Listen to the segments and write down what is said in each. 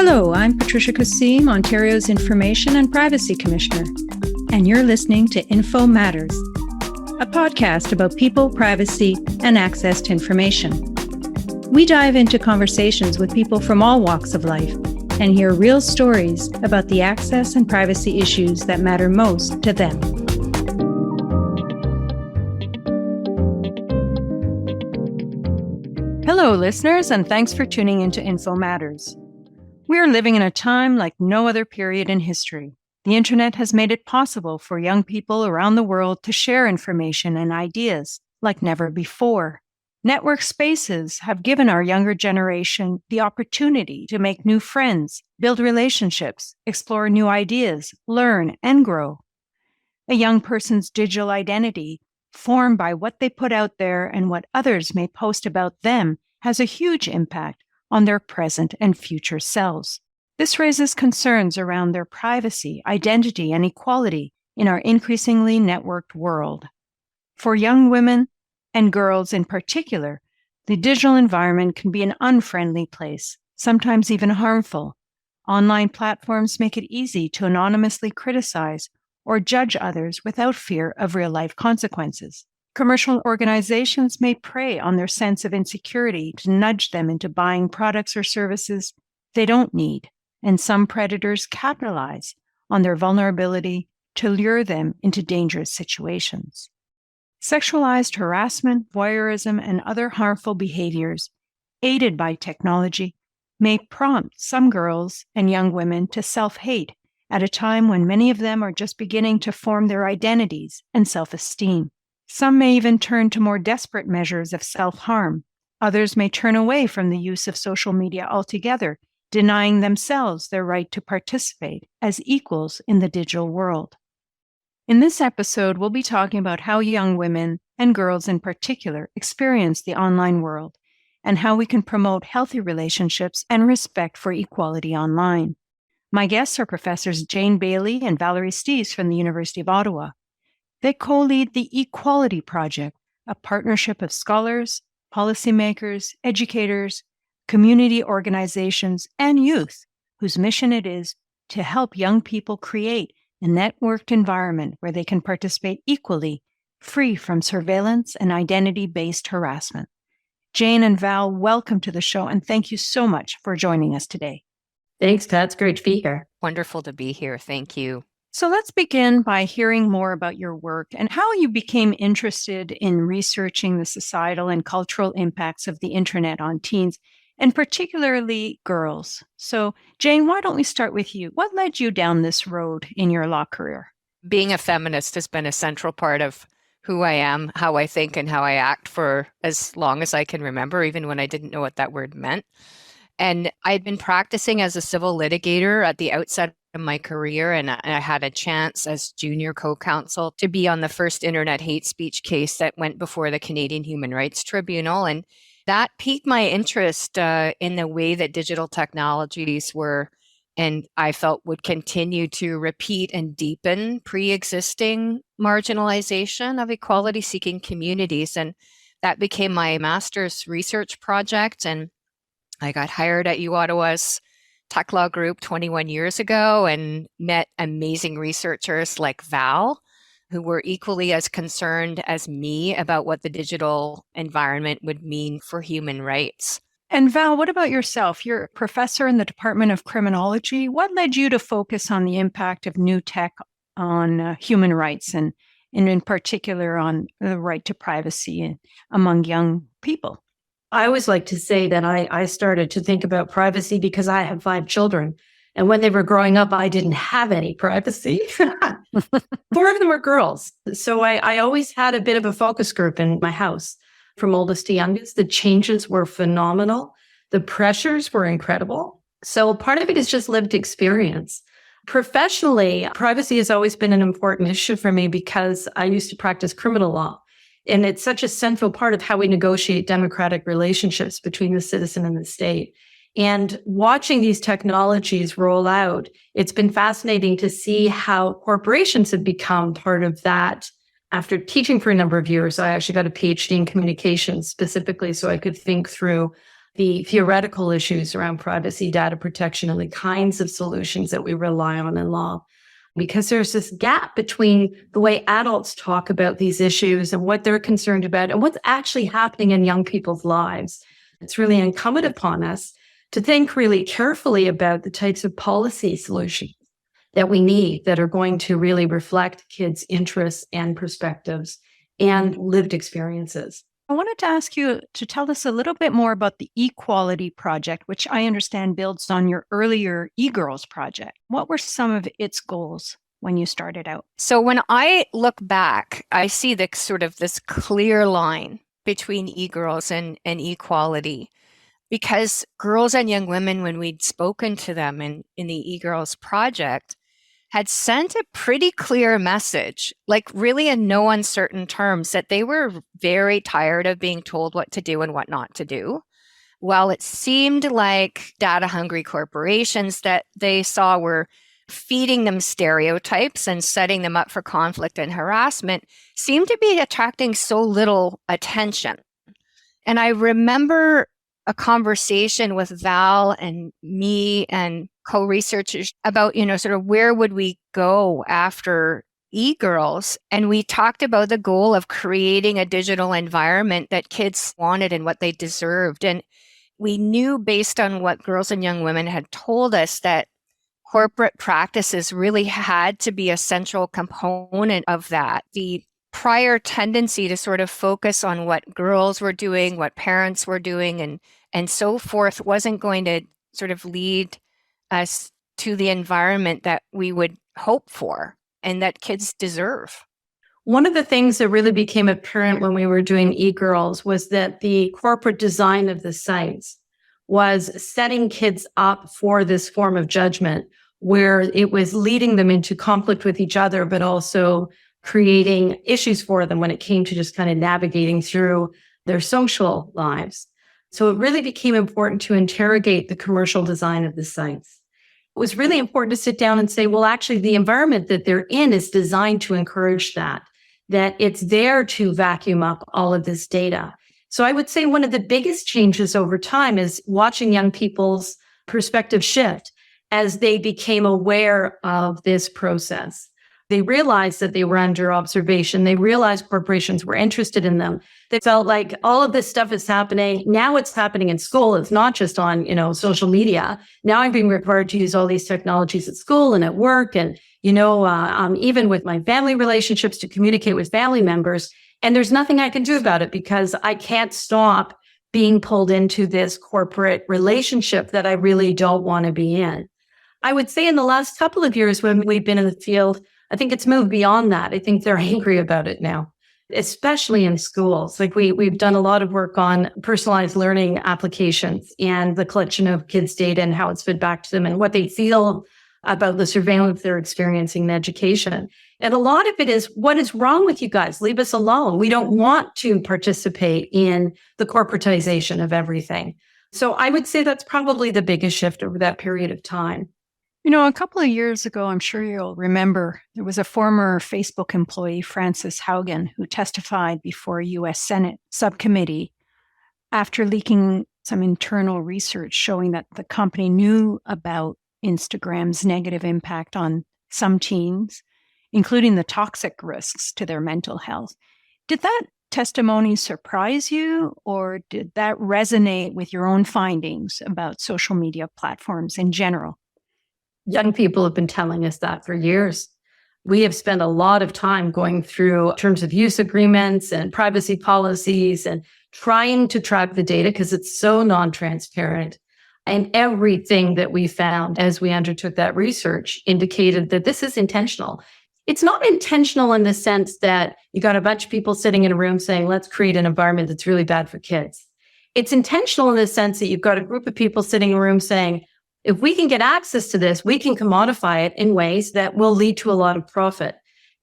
Hello, I'm Patricia Kassim, Ontario's Information and Privacy Commissioner, and you're listening to Info Matters, a podcast about people, privacy, and access to information. We dive into conversations with people from all walks of life and hear real stories about the access and privacy issues that matter most to them. Hello, listeners, and thanks for tuning into Info Matters. We're living in a time like no other period in history. The internet has made it possible for young people around the world to share information and ideas like never before. Network spaces have given our younger generation the opportunity to make new friends, build relationships, explore new ideas, learn, and grow. A young person's digital identity, formed by what they put out there and what others may post about them, has a huge impact on their present and future selves. This raises concerns around their privacy, identity, and equality in our increasingly networked world. For young women and girls in particular, the digital environment can be an unfriendly place, sometimes even harmful. Online platforms make it easy to anonymously criticize or judge others without fear of real-life consequences. Commercial organizations may prey on their sense of insecurity to nudge them into buying products or services they don't need, and some predators capitalize on their vulnerability to lure them into dangerous situations. Sexualized harassment, voyeurism, and other harmful behaviors, aided by technology, may prompt some girls and young women to self-hate at a time when many of them are just beginning to form their identities and self-esteem. Some may even turn to more desperate measures of self-harm. Others may turn away from the use of social media altogether, denying themselves their right to participate as equals in the digital world. In this episode, we'll be talking about how young women, and girls in particular, experience the online world, and how we can promote healthy relationships and respect for equality online. My guests are Professors Jane Bailey and Valerie Steeves from the University of Ottawa. They co-lead the Equality Project, a partnership of scholars, policymakers, educators, community organizations, and youth, whose mission it is to help young people create a networked environment where they can participate equally, free from surveillance and identity-based harassment. Jane and Val, welcome to the show, and thank you so much for joining us today. Thanks, Pat. It's great to be here. Wonderful to be here. Thank you. So let's begin by hearing more about your work and how you became interested in researching the societal and cultural impacts of the internet on teens, and particularly girls. So, Jane, why don't we start with you? What led you down this road in your law career? Being a feminist has been a central part of who I am, how I think, and how I act for as long as I can remember, even when I didn't know what that word meant. And I'd been practicing as a civil litigator at the outset of my career, and I had a chance as junior co-counsel to be on the first internet hate speech case that went before the Canadian Human Rights Tribunal. And that piqued my interest in the way that digital technologies were, and I felt would continue to repeat and deepen pre-existing marginalization of equality-seeking communities. And that became my master's research project. And I got hired at Ottawa's tech law group 21 years ago and met amazing researchers like Val, who were equally as concerned as me about what the digital environment would mean for human rights. And Val, what about yourself? You're a professor in the Department of Criminology. What led you to focus on the impact of new tech on human rights and in particular on the right to privacy among young people? I always like to say that I started to think about privacy because I have 5 children. And when they were growing up, I didn't have any privacy. 4 of them were girls. So I always had a bit of a focus group in my house from oldest to youngest. The changes were phenomenal. The pressures were incredible. So part of it is just lived experience. Professionally, privacy has always been an important issue for me because I used to practice criminal law. And it's such a central part of how we negotiate democratic relationships between the citizen and the state. And watching these technologies roll out, it's been fascinating to see how corporations have become part of that. After teaching for a number of years, I actually got a PhD in communications specifically so I could think through the theoretical issues around privacy, data protection, and the kinds of solutions that we rely on in law. Because there's this gap between the way adults talk about these issues and what they're concerned about and what's actually happening in young people's lives. It's really incumbent upon us to think really carefully about the types of policy solutions that we need that are going to really reflect kids' interests and perspectives and lived experiences. I wanted to ask you to tell us a little bit more about the Equality Project, which I understand builds on your earlier eGirls project. What were some of its goals when you started out? So when I look back, I see this clear line between eGirls and equality, because girls and young women, when we'd spoken to them in the eGirls project, had sent a pretty clear message, like really in no uncertain terms, that they were very tired of being told what to do and what not to do. While it seemed like data-hungry corporations that they saw were feeding them stereotypes and setting them up for conflict and harassment, seemed to be attracting so little attention. And I remember a conversation with Val and me and co-researchers about, where would we go after eGirls? And we talked about the goal of creating a digital environment that kids wanted and what they deserved. And we knew, based on what girls and young women had told us, that corporate practices really had to be a central component of that. The prior tendency to sort of focus on what girls were doing, what parents were doing, and so forth wasn't going to sort of lead us to the environment that we would hope for and that kids deserve. One of the things that really became apparent when we were doing eGirls was that the corporate design of the sites was setting kids up for this form of judgment, where it was leading them into conflict with each other, but also creating issues for them when it came to just kind of navigating through their social lives. So it really became important to interrogate the commercial design of the sites. It was really important to sit down and say, well, actually, the environment that they're in is designed to encourage that it's there to vacuum up all of this data. So I would say one of the biggest changes over time is watching young people's perspective shift as they became aware of this process. They realized that they were under observation. They realized corporations were interested in them. They felt like all of this stuff is happening. Now it's happening in school. It's not just on, social media. Now I'm being required to use all these technologies at school and at work and, even with my family relationships to communicate with family members. And there's nothing I can do about it because I can't stop being pulled into this corporate relationship that I really don't want to be in. I would say in the last couple of years when we've been in the field, I think it's moved beyond that. I think they're angry about it now, especially in schools. Like we've done a lot of work on personalized learning applications and the collection of kids' data and how it's fed back to them and what they feel about the surveillance they're experiencing in education. And a lot of it is, what is wrong with you guys? Leave us alone. We don't want to participate in the corporatization of everything. So I would say that's probably the biggest shift over that period of time. A couple of years ago, I'm sure you'll remember, there was a former Facebook employee, Frances Haugen, who testified before a U.S. Senate subcommittee after leaking some internal research showing that the company knew about Instagram's negative impact on some teens, including the toxic risks to their mental health. Did that testimony surprise you, or did that resonate with your own findings about social media platforms in general? Young people have been telling us that for years. We have spent a lot of time going through terms of use agreements and privacy policies and trying to track the data because it's so non-transparent. And everything that we found as we undertook that research indicated that this is intentional. It's not intentional in the sense that you got a bunch of people sitting in a room saying, let's create an environment that's really bad for kids. It's intentional in the sense that you've got a group of people sitting in a room saying, if we can get access to this, we can commodify it in ways that will lead to a lot of profit.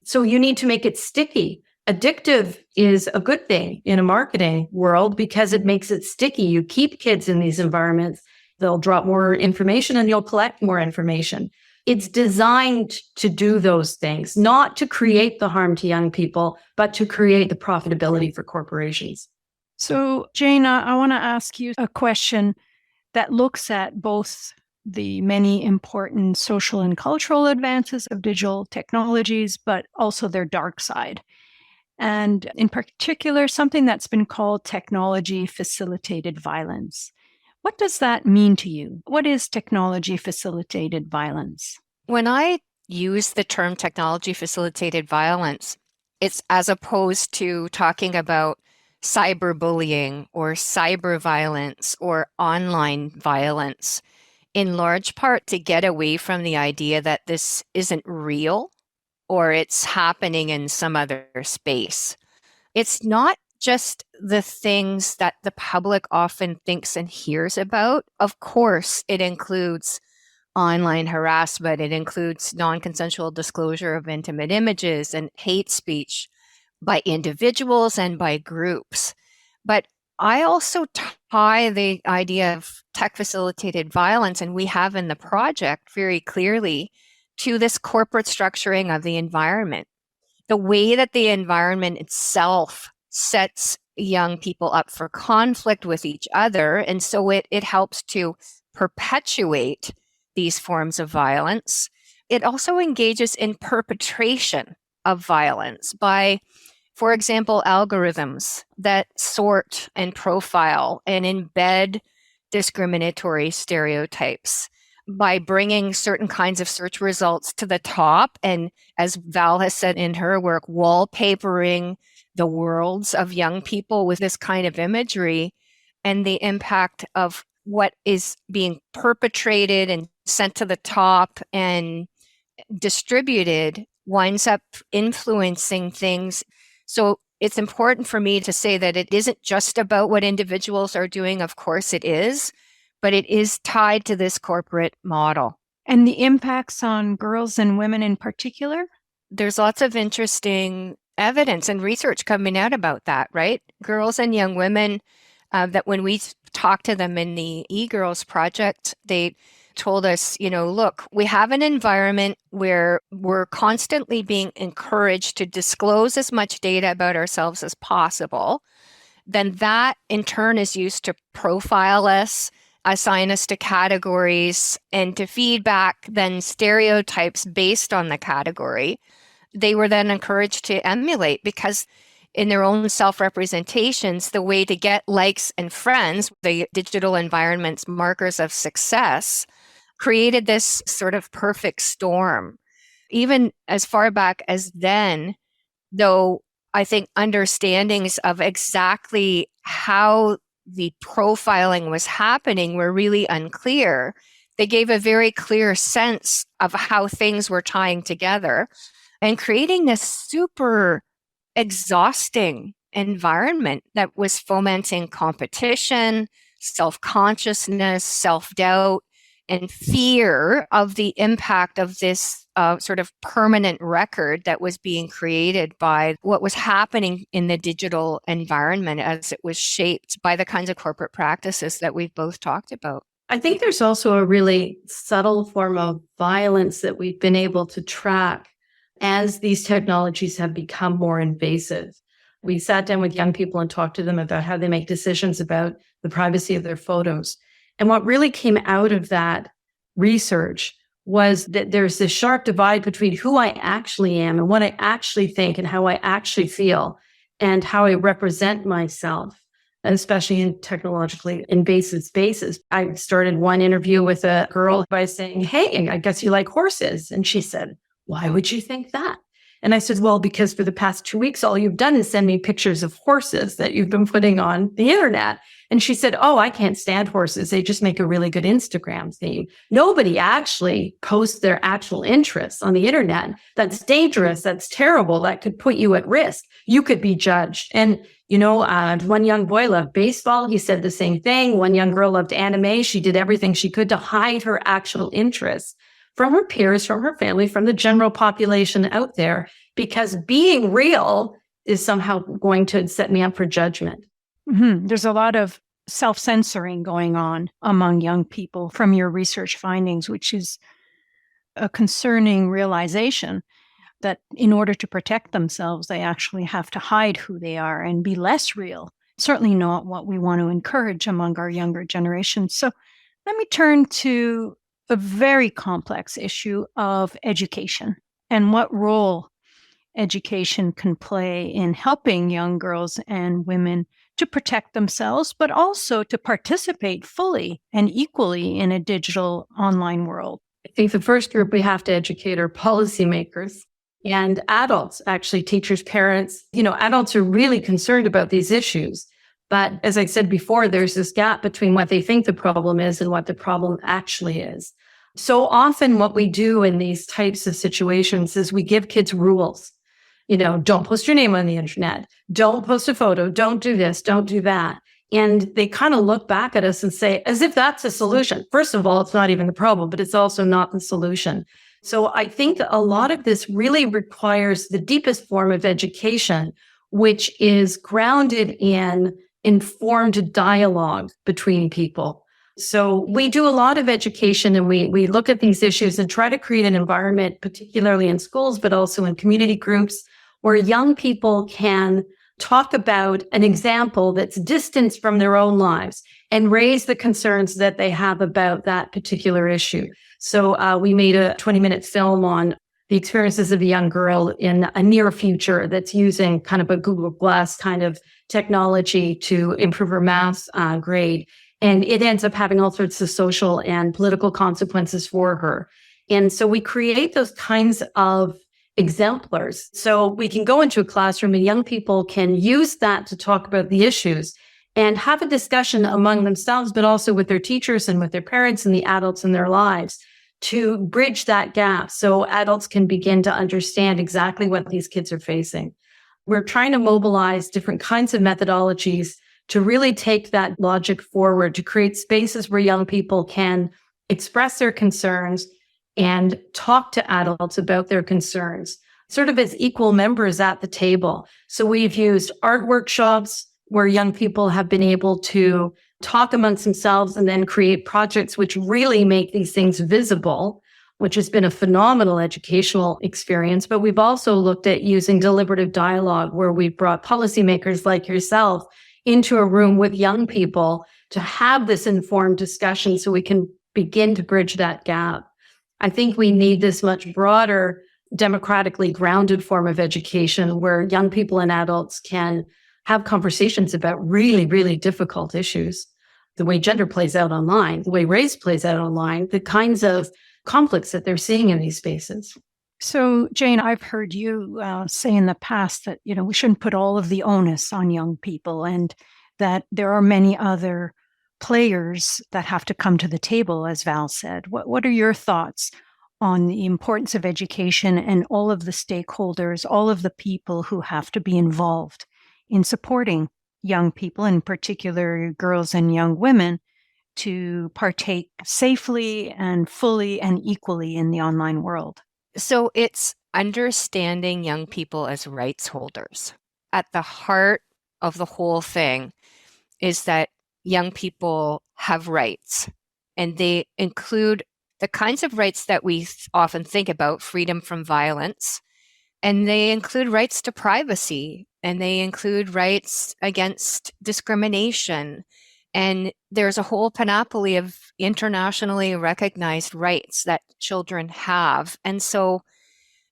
So you need to make it sticky. Addictive is a good thing in a marketing world because it makes it sticky. You keep kids in these environments, they'll drop more information and you'll collect more information. It's designed to do those things, not to create the harm to young people, but to create the profitability for corporations. So, Jane, I want to ask you a question that looks at both the many important social and cultural advances of digital technologies, but also their dark side. And in particular, something that's been called technology facilitated violence. What does that mean to you? What is technology facilitated violence? When I use the term technology facilitated violence, it's as opposed to talking about cyberbullying or cyber violence or online violence, in large part to get away from the idea that this isn't real or it's happening in some other space. It's not just the things that the public often thinks and hears about. Of course, it includes online harassment, it includes non-consensual disclosure of intimate images and hate speech by individuals and by groups. But I also tie the idea of tech facilitated violence, and we have in the project very clearly, to this corporate structuring of the environment. The way that the environment itself sets young people up for conflict with each other. And so it helps to perpetuate these forms of violence. It also engages in perpetration of violence by, for example, algorithms that sort and profile and embed discriminatory stereotypes by bringing certain kinds of search results to the top. And as Val has said in her work, wallpapering the worlds of young people with this kind of imagery, and the impact of what is being perpetrated and sent to the top and distributed winds up influencing things. So it's important for me to say that it isn't just about what individuals are doing. Of course it is, but it is tied to this corporate model. And the impacts on girls and women in particular? There's lots of interesting evidence and research coming out about that, right? Girls and young women, that when we talked to them in the eGirls project, they told us, look, we have an environment where we're constantly being encouraged to disclose as much data about ourselves as possible. Then that in turn is used to profile us, assign us to categories, and to feedback then stereotypes based on the category. They were then encouraged to emulate, because in their own self-representations, the way to get likes and friends, the digital environment's markers of success, created this sort of perfect storm. Even as far back as then, though, I think understandings of exactly how the profiling was happening were really unclear. They gave a very clear sense of how things were tying together and creating this super exhausting environment that was fomenting competition, self-consciousness, self-doubt, and fear of the impact of this sort of permanent record that was being created by what was happening in the digital environment as it was shaped by the kinds of corporate practices that we've both talked about. I think there's also a really subtle form of violence that we've been able to track as these technologies have become more invasive. We sat down with young people and talked to them about how they make decisions about the privacy of their photos. And what really came out of that research was that there's this sharp divide between who I actually am and what I actually think and how I actually feel and how I represent myself, especially in technologically invasive spaces. I started one interview with a girl by saying, "Hey, I guess you like horses." And she said, "Why would you think that?" And I said, "Well, because for the past 2 weeks, all you've done is send me pictures of horses that you've been putting on the internet." And she said, "Oh, I can't stand horses. They just make a really good Instagram theme." Nobody actually posts their actual interests on the internet. That's dangerous. That's terrible. That could put you at risk. You could be judged. And, one young boy loved baseball. He said the same thing. One young girl loved anime. She did everything she could to hide her actual interests from her peers, from her family, from the general population out there, because being real is somehow going to set me up for judgment. Mm-hmm. There's a lot of self-censoring going on among young people from your research findings, which is a concerning realization that in order to protect themselves, they actually have to hide who they are and be less real certainly not what we want to encourage among our younger generation. So let me turn to a very complex issue of education and what role education can play in helping young girls and women to protect themselves, but also to participate fully and equally in a digital online world. I think the first group we have to educate are policymakers and adults, actually, teachers, parents. Adults are really concerned about these issues. But as I said before, there's this gap between what they think the problem is and what the problem actually is. So often what we do in these types of situations is we give kids rules. Don't post your name on the internet. Don't post a photo. Don't do this. Don't do that. And they kind of look back at us and say, as if that's a solution. First of all, it's not even the problem, but it's also not the solution. So I think a lot of this really requires the deepest form of education, which is grounded in informed dialogue between people. So we do a lot of education, and we look at these issues and try to create an environment, particularly in schools, but also in community groups, where young people can talk about an example that's distanced from their own lives and raise the concerns that they have about that particular issue. So we made a 20-minute film on the experiences of a young girl in a near future that's using kind of a Google Glass kind of technology to improve her math grade. And it ends up having all sorts of social and political consequences for her. And so we create those kinds of exemplars. So we can go into a classroom and young people can use that to talk about the issues and have a discussion among themselves, but also with their teachers and with their parents and the adults in their lives to bridge that gap so adults can begin to understand exactly what these kids are facing. We're trying to mobilize different kinds of methodologies to really take that logic forward, to create spaces where young people can express their concerns and talk to adults about their concerns, sort of as equal members at the table. So we've used art workshops where young people have been able to talk amongst themselves and then create projects which really make these things visible, which has been a phenomenal educational experience. But we've also looked at using deliberative dialogue, where we've brought policymakers like yourself into a room with young people to have this informed discussion so we can begin to bridge that gap. I think we need this much broader, democratically grounded form of education where young people and adults can have conversations about really, really difficult issues. The way gender plays out online, the way race plays out online, the kinds of conflicts that they're seeing in these spaces. So, Jane, I've heard you say in the past that, we shouldn't put all of the onus on young people, and that there are many other players that have to come to the table, as Val said. What are your thoughts on the importance of education and all of the stakeholders, all of the people who have to be involved in supporting young people, in particular girls and young women, to partake safely and fully and equally in the online world? So it's understanding young people as rights holders. At the heart of the whole thing is that young people have rights, and they include the kinds of rights that we often think about: freedom from violence, and they include rights to privacy, and they include rights against discrimination. And there's a whole panoply of internationally recognized rights that children have. And so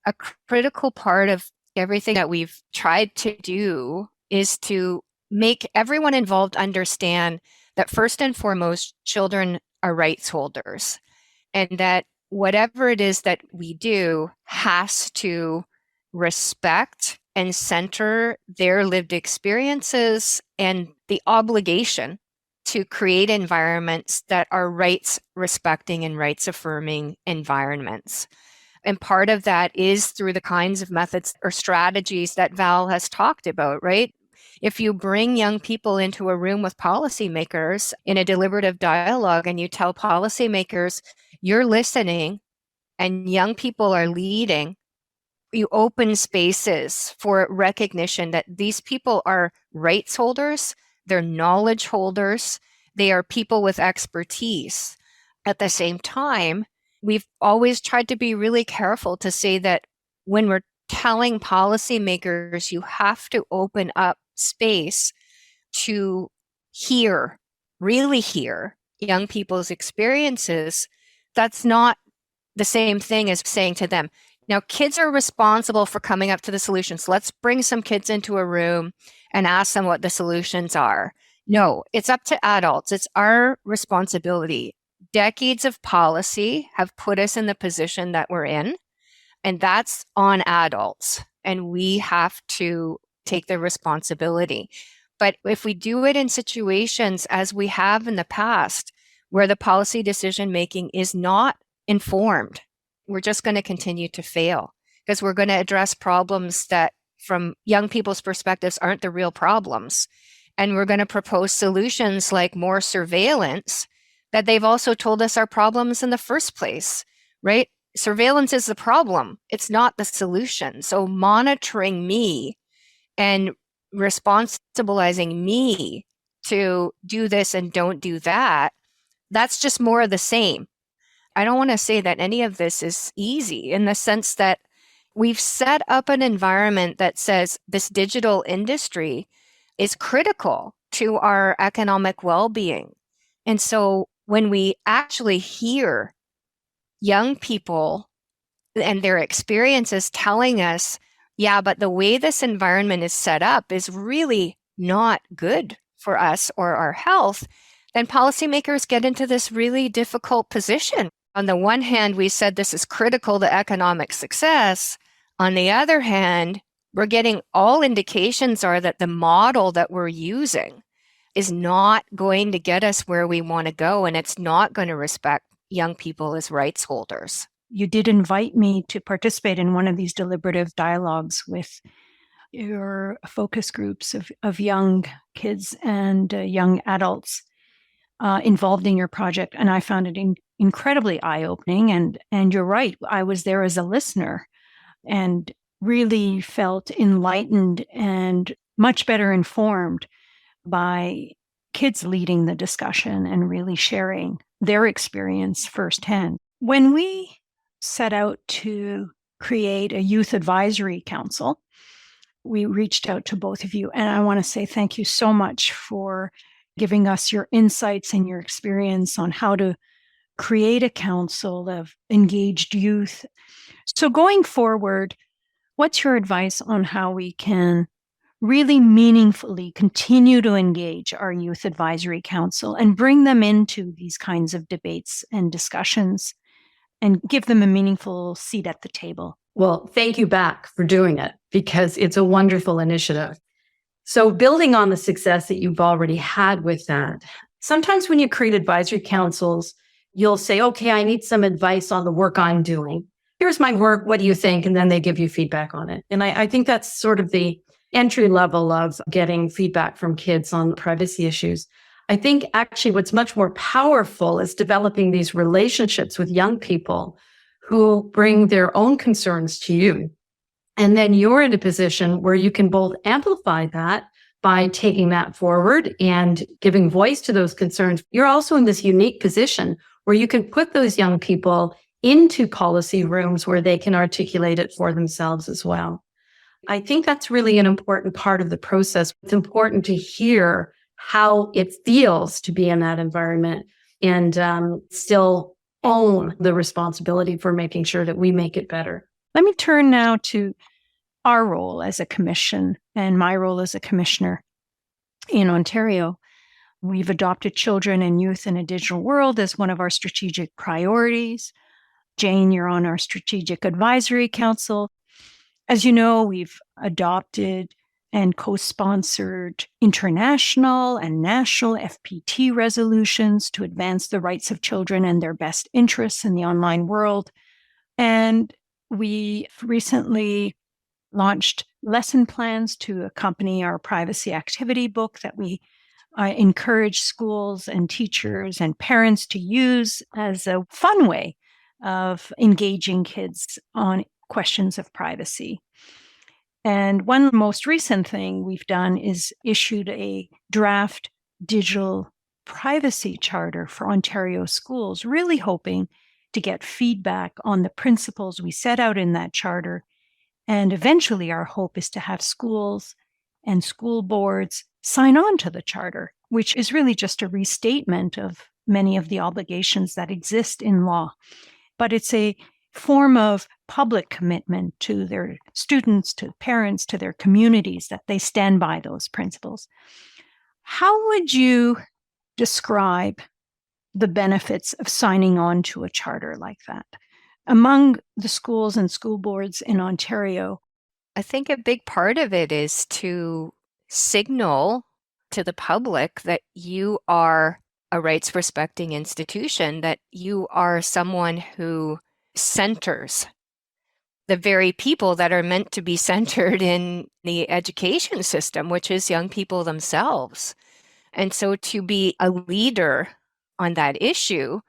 a critical part of everything that we've tried to do is to make everyone involved understand that first and foremost, children are rights holders, and that whatever it is that we do has to respect and center their lived experiences and the obligation to create environments that are rights respecting and rights affirming environments. And part of that is through the kinds of methods or strategies that Val has talked about, right? If you bring young people into a room with policymakers in a deliberative dialogue and you tell policymakers, you're listening and young people are leading, you open spaces for recognition that these people are rights holders, they're knowledge holders, they are people with expertise. At the same time, we've always tried to be really careful to say that when we're telling policymakers you have to open up space to really hear young people's experiences, that's not the same thing as saying to them, now kids are responsible for coming up to the solutions. Let's bring some kids into a room and ask them what the solutions are. No, it's up to adults. It's our responsibility. Decades of policy have put us in the position that we're in, and that's on adults. And we have to take the responsibility. But if we do it in situations as we have in the past, where the policy decision making is not informed, we're just going to continue to fail, because we're going to address problems that from young people's perspectives aren't the real problems. And we're going to propose solutions like more surveillance that they've also told us are problems in the first place, right? Surveillance is the problem. It's not the solution. So monitoring me and responsibilizing me to do this and don't do that, that's just more of the same. I don't want to say that any of this is easy, in the sense that we've set up an environment that says this digital industry is critical to our economic well-being. And so when we actually hear young people and their experiences telling us, yeah, but the way this environment is set up is really not good for us or our health, then policymakers get into this really difficult position. On the one hand, we said this is critical to economic success. On the other hand, we're getting all indications are that the model that we're using is not going to get us where we want to go, and it's not going to respect young people as rights holders. You did invite me to participate in one of these deliberative dialogues with your focus groups of young kids and young adults involved in your project. And I found it incredibly eye-opening. And you're right, I was there as a listener and really felt enlightened and much better informed by kids leading the discussion and really sharing their experience firsthand. When we set out to create a youth advisory council, we reached out to both of you. And I want to say thank you so much for giving us your insights and your experience on how to create a council of engaged youth. So going forward, what's your advice on how we can really meaningfully continue to engage our youth advisory council and bring them into these kinds of debates and discussions and give them a meaningful seat at the table? Well, thank you back for doing it, because it's a wonderful initiative. So building on the success that you've already had with that, sometimes when you create advisory councils, you'll say, okay, I need some advice on the work I'm doing. Here's my work. What do you think? And then they give you feedback on it. And I think that's sort of the entry level of getting feedback from kids on privacy issues. I think actually what's much more powerful is developing these relationships with young people who bring their own concerns to you. And then you're in a position where you can both amplify that by taking that forward and giving voice to those concerns. You're also in this unique position where you can put those young people into policy rooms where they can articulate it for themselves as well. I think that's really an important part of the process. It's important to hear how it feels to be in that environment and still own the responsibility for making sure that we make it better. Let me turn now to our role as a commission and my role as a commissioner in Ontario. We've adopted children and youth in a digital world as one of our strategic priorities. Jane, you're on our Strategic Advisory Council. As you know, we've adopted and co-sponsored international and national FPT resolutions to advance the rights of children and their best interests in the online world. And we recently launched lesson plans to accompany our privacy activity book that we encourage schools and teachers and parents to use as a fun way of engaging kids on questions of privacy. And one most recent thing we've done is issued a draft digital privacy charter for Ontario schools, really hoping to get feedback on the principles we set out in that charter. And eventually our hope is to have schools and school boards sign on to the charter, which is really just a restatement of many of the obligations that exist in law. But it's a form of public commitment to their students, to parents, to their communities, that they stand by those principles. How would you describe the benefits of signing on to a charter like that among the schools and school boards in Ontario? I think a big part of it is to signal to the public that you are a rights-respecting institution, that you are someone who centers the very people that are meant to be centered in the education system, which is young people themselves. And so to be a leader on that issue,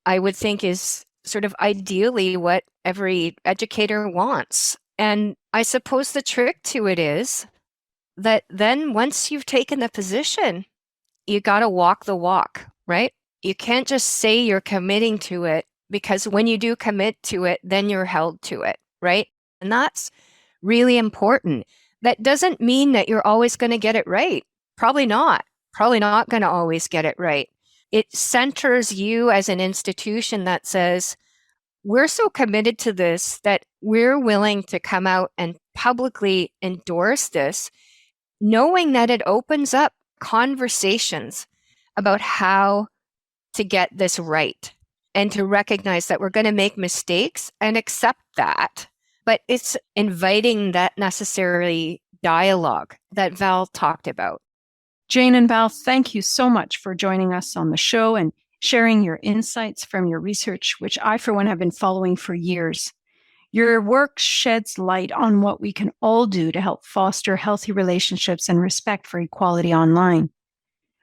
I would think is sort of ideally what every educator wants. And I suppose the trick to it is that then once you've taken the position, you got to walk the walk, right? You can't just say you're committing to it, because when you do commit to it, then you're held to it, right? And that's really important. That doesn't mean that you're always going to get it right. Probably not going to always get it right. It centers you as an institution that says, we're so committed to this that we're willing to come out and publicly endorse this, knowing that it opens up conversations about how to get this right, and to recognize that we're going to make mistakes and accept that. But it's inviting that necessary dialogue that Val talked about. Jane and Val, thank you so much for joining us on the show and sharing your insights from your research, which I, for one, have been following for years. Your work sheds light on what we can all do to help foster healthy relationships and respect for equality online.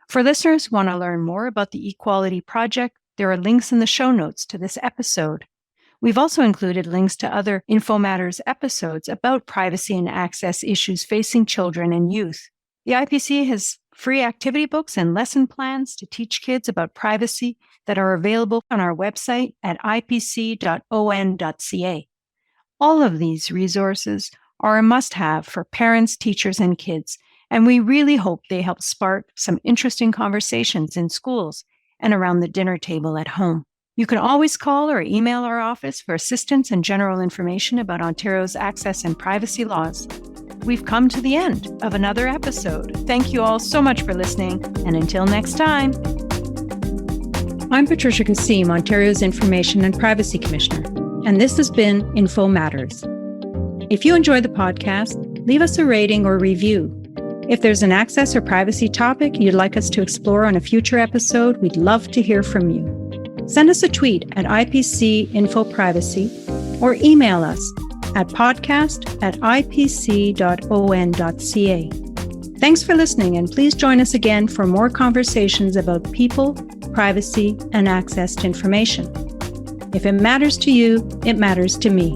For listeners who want to learn more about the Equality Project, there are links in the show notes to this episode. We've also included links to other Info Matters episodes about privacy and access issues facing children and youth. The IPC has free activity books and lesson plans to teach kids about privacy that are available on our website at ipc.on.ca. All of these resources are a must-have for parents, teachers, and kids, and we really hope they help spark some interesting conversations in schools and around the dinner table at home. You can always call or email our office for assistance and general information about Ontario's access and privacy laws. We've come to the end of another episode. Thank you all so much for listening, and until next time. I'm Patricia Kassim, Ontario's Information and Privacy Commissioner, and this has been Info Matters. If you enjoy the podcast, leave us a rating or review. If there's an access or privacy topic you'd like us to explore on a future episode, we'd love to hear from you. Send us a tweet at IPC Info Privacy or email us at podcast@ipc.on.ca. Thanks for listening, and please join us again for more conversations about people, privacy, and access to information. If it matters to you, it matters to me.